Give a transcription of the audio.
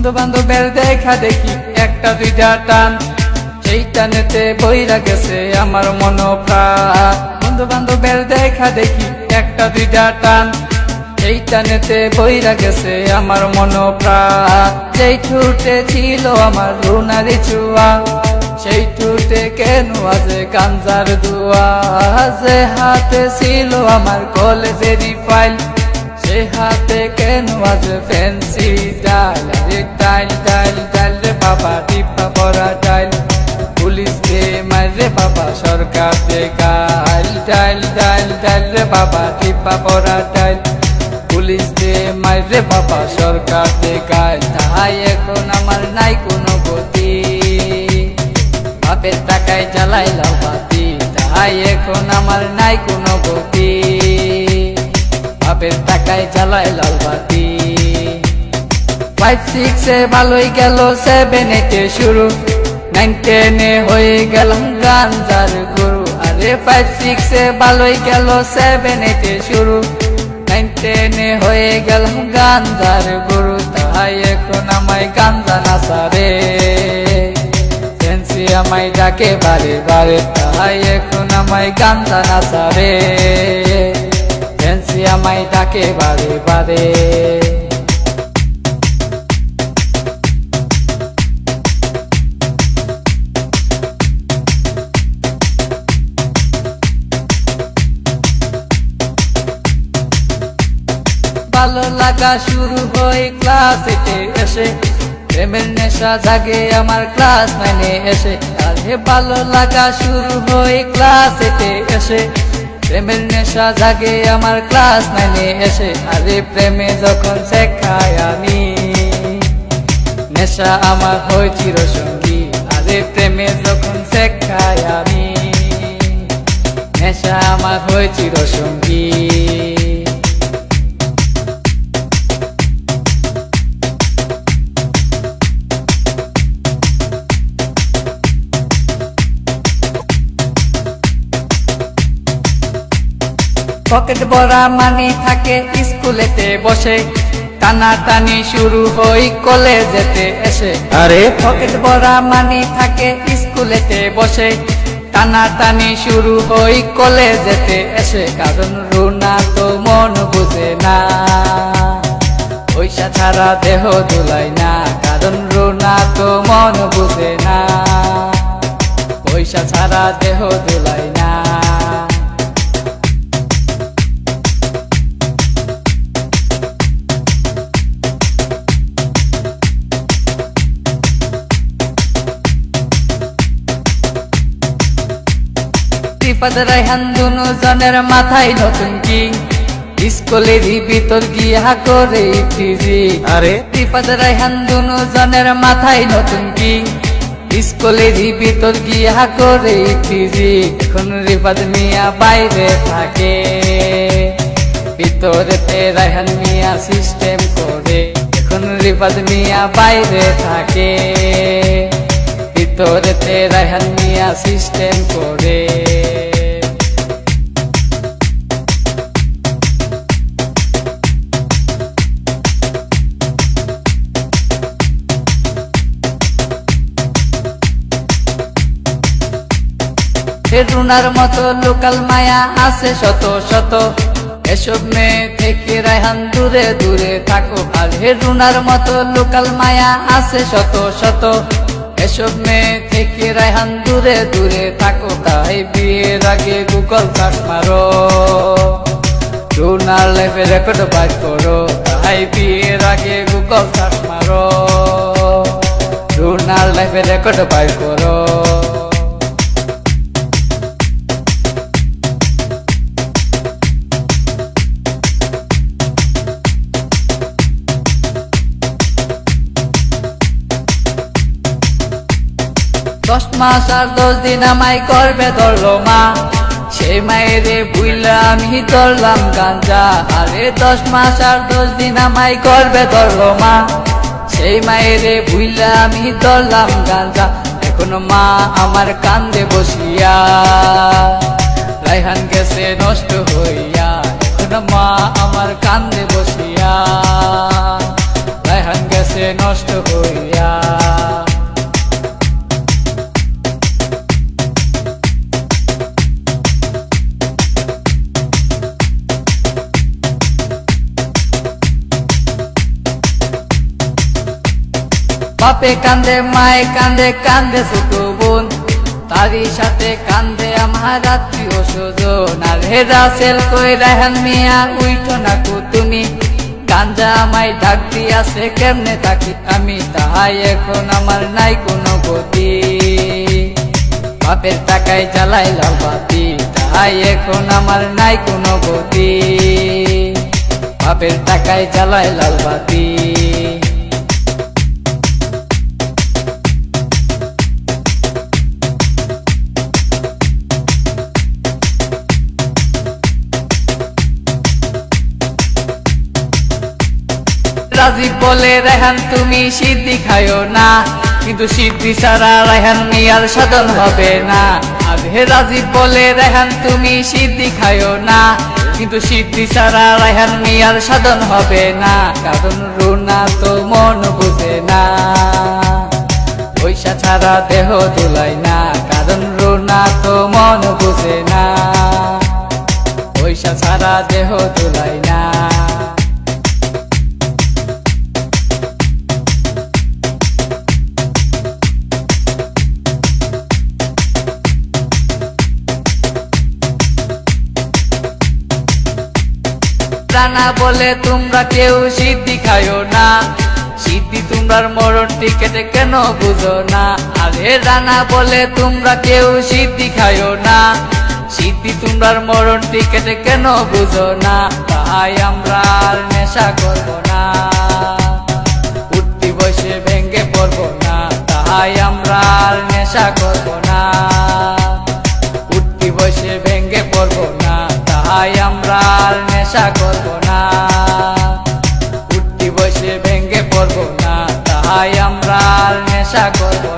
বন্ধু বান্ধবের দেখা দেখি একটা দুইটা টান, সেই টানেতে বইরা গেছে আমার মন প্রাণ। বন্ধু বান্ধবের দেখা দেখি একটা দুইটা টান, সেই টানেতে বইরা গেছে আমার মন প্রাণ। যেই ঠুটে ছিল আমার রুনারি চুয়া, সেই ঠুটে কেন আছে গাঞ্জার দুয়া। যে হাতে ছিল আমার কলেজেরই ফাইল, সে হাতে কেন আছে ফ্যান্সি ডাইল। আরে ডাইল ডাইল ডাইল রে বাবা, টিপা পরা ডাইল, পুলিশ দে মারে বাবা, সরকার দে গাইল। ডাইল ডাইল ডাইল রে বাবা, টিপা পরা ডাইল, পুলিশ দে মারে বাবা, সরকার দে গাইল। তাই এখন আমার নাই কোনো গতি, বাপের টাকায় জ্বালাইলাম বাতি। তাই এখন আমার নাই কোনো গতি, বাপের টাকায় জ্বালাইলাম বাতি। 5-6 ভালোই গেল, 7-8 শুরু, 9-10 হয়ে গেলাম গাঞ্জার গুরু। আরে 5-6 ভালোই গেল, 7-8 শুরু, 9-10 হয়ে গেলাম গাঞ্জার গুরু। তাই এখন আমায় গাঞ্জা নাচারে, ফ্যান্সি আমায় ডাকে বারে বারে। তাই এখন আমায় গাঞ্জা নাচারে, ফ্যান্সি আমায় ডাকে বারে বারে। ভালো লাগা শুরু হয় ক্লাস 8 এসে, প্রেমের নেশা জাগে আমার ক্লাস 9 এসে। আরে ভালো লাগা শুরু হয় ক্লাস 8 এসে, প্রেমের নেশা জাগে আমার ক্লাস 9 এসে। আরে প্রেমে যখন শেখাই আমি, নেশা আমার হয় চিরসঙ্গী। আরে প্রেমে যখন শেখাই আমি, নেশা আমার হয় চিরসঙ্গী। পকেট ভরা মানি থাকে স্কুলেতে বসে, টানা টানি শুরু হই কলেজেতে এসে। আরে পকেট ভরা মানি থাকে স্কুলেতে বসে, টানা টানি শুরু হই কলেজেতে এসে। কারণ রুনা তো মন বুঝে না, পয়সা ছাড়া দেহ দুলাই না। কারণ রুনা তো মন বুঝে না, পয়সা ছাড়া দেহ দুলাই না। রিফাত রায়হান দুনো জনের মাথায় নতুন কিং, স্কুলেরই ভিতর গিয়া করে ইফটিজি। আরে রিফাত রায়হান দুনো জনের মাথায় নতুন কিং, স্কুলেরই ভিতর গিয়া করে ইফটিজি। এখন রিফাত মিয়া বাইরে থাকে, ভিতরেতে রায়হান মিয়া সিস্টেম করে। এখন রিফাত মিয়া বাইরে থাকে, ভিতরেতে রায়হান মিয়া সিস্টেম করে। রুনার মতো লোকাল মায়া আছে শত শত, এসব মেয়ে থেকে রায়হান দূরে দূরে থাকো। আর রুনার মতো লোকাল মায়া আছে শত শত, এসব মেয়ে থেকে রায়হান দূরে দূরে থাকো। তাই বিয়ের আগে গুগল সার্চ মারো, রুনার লাইফে রেকর্ড বাইর করো। তাই বিয়ের আগে গুগল সার্চ মারো, রুনার লাইফে রেকর্ড বাইর করো। দশ মাস আর 10 দিন আমায় করবে ধরলো মা, সেই মায়েরে বুইলা আমি ধরলাম গাঞ্জা। আরে 10 মাস আর 10 দিন আমায় করবে ধরলো মা, সেই মায়েরে বুইলা আমি ধরলাম গাঞ্জা। এখনো মা আমার কান্দে বসিয়া, রায়হান গেছে নষ্ট হইয়া। এখনো মা আমার কান্দে বসিয়া, রায়হান গেছে নষ্ট হইয়া। বাপে কান্দে মায়ে কান্দে কান্দে ছোট বোন তারই সাথে কান্দে আমার আত্মীয় স্বজন আর হেরা সেল কই রায়হান মিয়া উইঠো না কো তুমি গাঞ্জা আমায় ডাক দিয়াছে কেমনে থাকি আমি তাহাই এখন আমার নাই কোনো গতি বাপের টাকায় জ্বালাই লাল বাতি তাহাই এখন আমার নাই কোনো গতি বাপের টাকায় জ্বালাই লাল বাতি রাজীব বলে রায়হান তুমি সিদ্ধি খায়ো না কিন্তু সিদ্ধি ছাড়া রায়হান মিয়ার সাধন হবে না আরে রাজীব বলে রায়হান তুমি সিদ্ধি খায়ো না কিন্তু সিদ্ধি ছাড়া রায়হান মিয়ার সাধন হবে না কারণ রুনা তো মন বুঝে না পয়সা ছাড়া দেহ দুলাই না কারণ রুনা তো মন বুঝে না পয়সা ছাড়া দেহ দুলাই না রানা বলে তোমরা কেউ সিদ্ধি খায়ো না সিদ্ধি তোমরার মরণ টিকেটে কেন বুঝো না আরে রানা বলে তোমরা কেউ সিদ্ধি খায়ো না সিদ্ধি তোমরার মরণ টিকেটে কেন বুঝো না তাই আমরা আর নেশা করবো না উঠতি বসে ভেঙ্গে পড়বো না তাই আমরা আর নেশা করবো না উঠতি বসে ভেঙ্গে পড়বো না তাই আমরা আর নেশা করবো না উঠতি বসে ভেঙ্গে পড়বো না তাই আমরা আর নেশা করবো